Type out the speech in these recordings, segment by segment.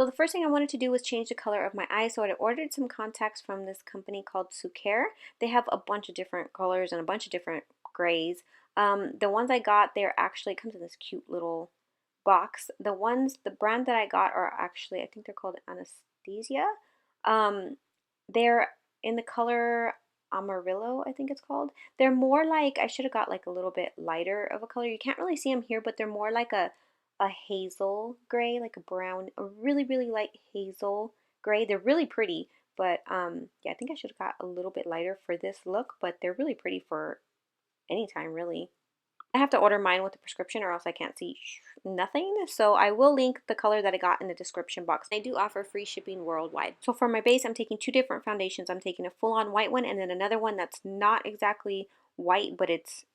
So the first thing I wanted to do was change the color of my eyes. So I ordered some contacts from this company called Sucare. They have a bunch of different colors and a bunch of different grays. The ones I got, they're actually, it comes in this cute little box. The brand that I got are actually, I think they're called Anesthesia. They're in the color Amarillo, I think it's called. They're more like, I should have got like a little bit lighter of a color. You can't really see them here, but they're more like a hazel gray, like a brown, a really, really light hazel gray. They're really pretty, but yeah, I think I should have got a little bit lighter for this look, but they're really pretty for any time, really. I have to order mine with a prescription or else I can't see nothing. So I will link the color that I got in the description box. I do offer free shipping worldwide. So for my base, I'm taking two different foundations. I'm taking a full-on white one and then another one that's not exactly white, but it's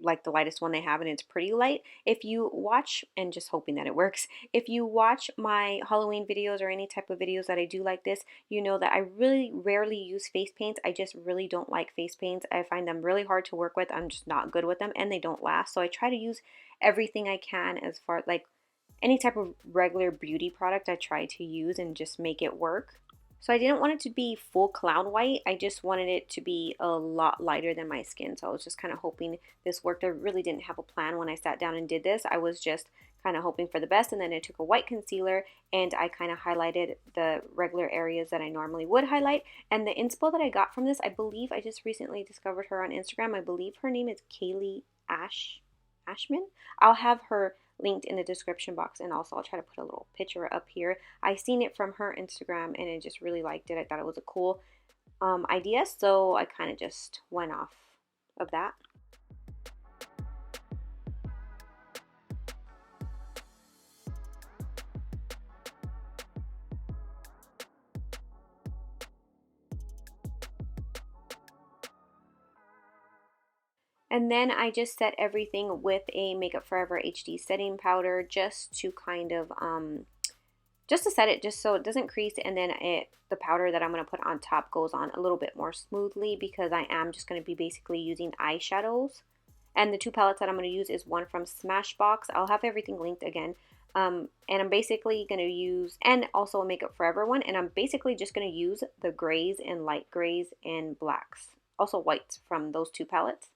like the lightest one they have and it's pretty light. If you watch, and just hoping that it works, if you watch my Halloween videos or any type of videos that I do like this, you know that I really rarely use face paints. I just really don't like face paints. I find them really hard to work with. I'm just not good with them and they don't last. So I try to use everything I can as far like any type of regular beauty product I try to use and just make it work. So I didn't want it to be full clown white. I just wanted it to be a lot lighter than my skin. So I was just kind of hoping this worked. I really didn't have a plan when I sat down and did this. I was just kind of hoping for the best. And then I took a white concealer and I kind of highlighted the regular areas that I normally would highlight. And the inspo that I got from this, I believe I just recently discovered her on Instagram. I believe her name is Kaylee Ashman. I'll have her linked in the description box, and also I'll try to put a little picture up here. I seen it from her Instagram and I just really liked it. I thought it was a cool idea, so I kind of just went off of that. And then I just set everything with a Makeup Forever HD setting powder just to kind of just to set it just so it doesn't crease, and then the powder that I'm going to put on top goes on a little bit more smoothly because I am just going to be basically using eyeshadows. And the two palettes that I'm going to use is one from Smashbox. I'll have everything linked again. And I'm basically going to use, and also a Makeup Forever one, and I'm basically just going to use the grays and light grays and blacks. Also whites from those two palettes.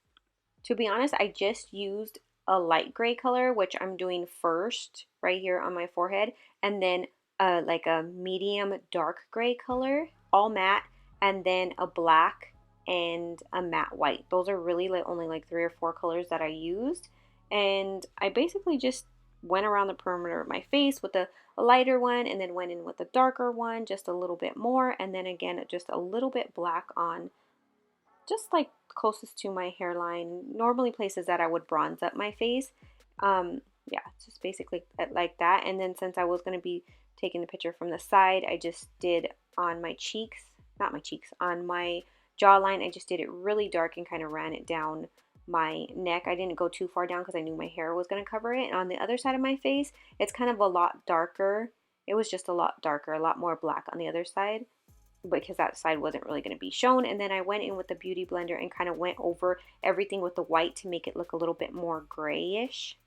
To be honest, I just used a light gray color, which I'm doing first right here on my forehead, and then like a medium dark gray color, all matte, and then a black and a matte white. Those are really like only like 3 or 4 colors that I used, and I basically just went around the perimeter of my face with a lighter one and then went in with a darker one just a little bit more, and then again just a little bit black on just like closest to my hairline, normally places that I would bronze up my face. Yeah, just basically like that. And then since I was going to be taking the picture from the side, I just did on my cheeks, not my cheeks, on my jawline, I just did it really dark and kind of ran it down my neck. I didn't go too far down because I knew my hair was going to cover it. And on the other side of my face, it's kind of a lot darker. It was just a lot darker, a lot more black on the other side, because that side wasn't really going to be shown. And then I went in with the beauty blender and kind of went over everything with the white to make it look a little bit more grayish.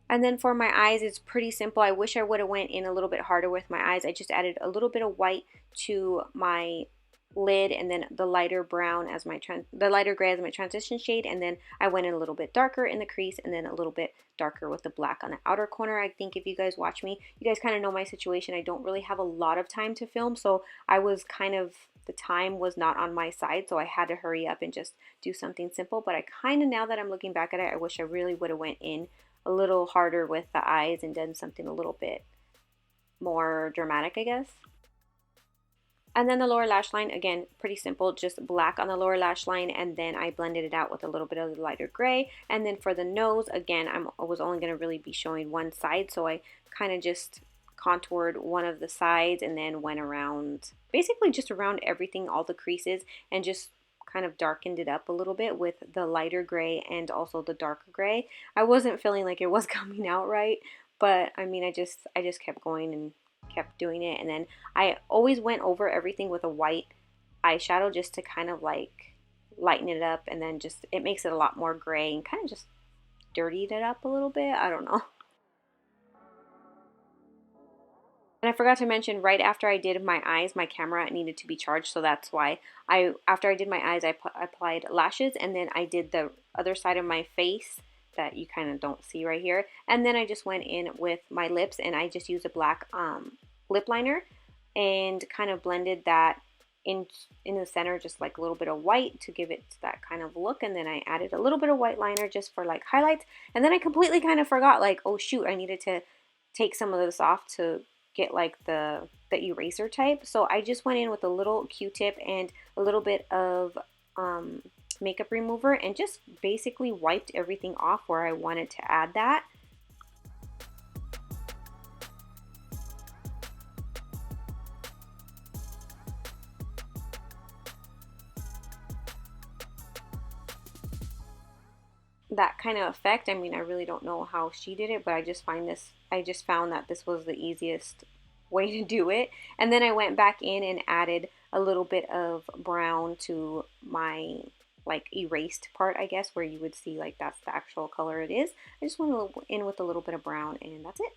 And then for my eyes, it's pretty simple. I wish I would have went in a little bit harder with my eyes. I just added a little bit of white to my lid and then the lighter brown as the lighter gray as my transition shade, and then I went in a little bit darker in the crease and then a little bit darker with the black on the outer corner. I think if you guys watch me, you guys kind of know my situation. I don't really have a lot of time to film, so I was kind of, the time was not on my side, so I had to hurry up and just do something simple. But I kind of, now that I'm looking back at it, I wish I really would have went in a little harder with the eyes and done something a little bit more dramatic, I guess. And then the lower lash line, again, pretty simple, just black on the lower lash line, and then I blended it out with a little bit of the lighter gray. And then for the nose, again, I was only going to really be showing one side, so I kind of just contoured one of the sides and then went around, basically just around everything, all the creases, and just kind of darkened it up a little bit with the lighter gray and also the darker gray. I wasn't feeling like it was coming out right, but I mean, I just kept going and kept doing it. And then I always went over everything with a white eyeshadow just to kind of like lighten it up, and then just it makes it a lot more gray and kind of just dirtied it up a little bit. I don't know. And I forgot to mention, right after I did my eyes, my camera needed to be charged, so that's why after I did my eyes, I applied lashes, and then I did the other side of my face that you kind of don't see right here. And then I just went in with my lips, and I just used a black lip liner and kind of blended that in the center, just like a little bit of white to give it that kind of look. And then I added a little bit of white liner just for like highlights. And then I completely kind of forgot, like, oh shoot, I needed to take some of this off to get like the eraser type. So I just went in with a little Q-tip and a little bit of makeup remover and just basically wiped everything off where I wanted to add that. That kind of effect. I mean, I really don't know how she did it, but I just found that this was the easiest way to do it. And then I went back in and added a little bit of brown to my like erased part, I guess, where you would see like that's the actual color it is. I just went in with a little bit of brown, and that's it.